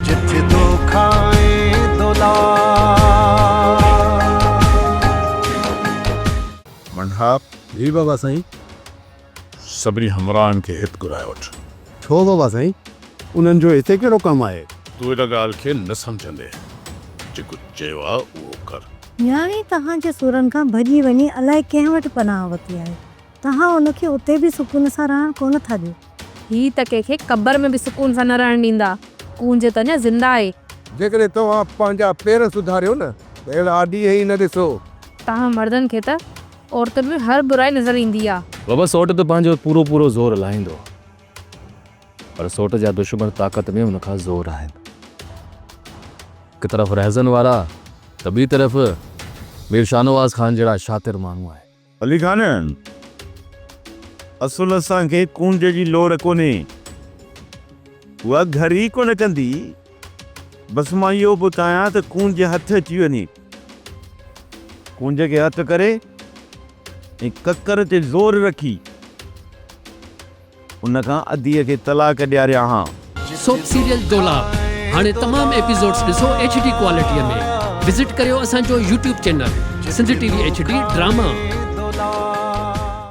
जिथे दो खाए दोला मंडहाप जी बाबा साईं। सभिनी हमराहनि खे हित घुराए वठु। छो बाबा साईं, उन्हनि जो हिते कहिड़ो कमु आहे? तूं इन ॻाल्हि खे न सम्झंदे, जेको चयो आहे उहो कर। न्याणी तव्हांजे सुरनि खां भॼी वञी अलाए कंहिं वटि पनाह वरिती आहे। तव्हां उनखे उते बि सुकून सां रहण कोन था ॾियो। ही त कंहिंखे क़बर में बि सुकून सां न रहण ॾींदा। कूंज त अञा ज़िंदा आहे। जेकॾहिं तव्हां पंहिंजा पेर सुधारियो न त अहिड़ा आॾी ई न ॾिसो। तव्हां मर्दनि खे त औरतुनि में हर बुराई नज़र ईंदी आहे। बाबा सोट त पंहिंजो पूरो ज़ोर हलाईंदो, पर सोट जा दुश्मन ताक़त में उनखां ज़ोर आहिनि। हिकु तरफ़ रहज़न वारा त ॿी तरफ़ मीर शाहनवाज़ ख़ान जहिड़ा शातिर माण्हू आहे। अली खान, असुल असांखे कूंज जी लोड़ कोन्हे, उहा घर ई कोन कंदी। बसि मां इहो बि चाहियां त कूंज हथ अची वञे। कूंज खे हथ करे ऐं ककर ते ज़ोर रखी उनखां अधीअ खे तलाक ॾियारिया हा। सोप सीरियल डोला हाणे तमाम एपिसोड्स ॾिसो HD क्वालिटीअ में। विज़िट करियो असांजो YouTube channel Sindh TV HD drama.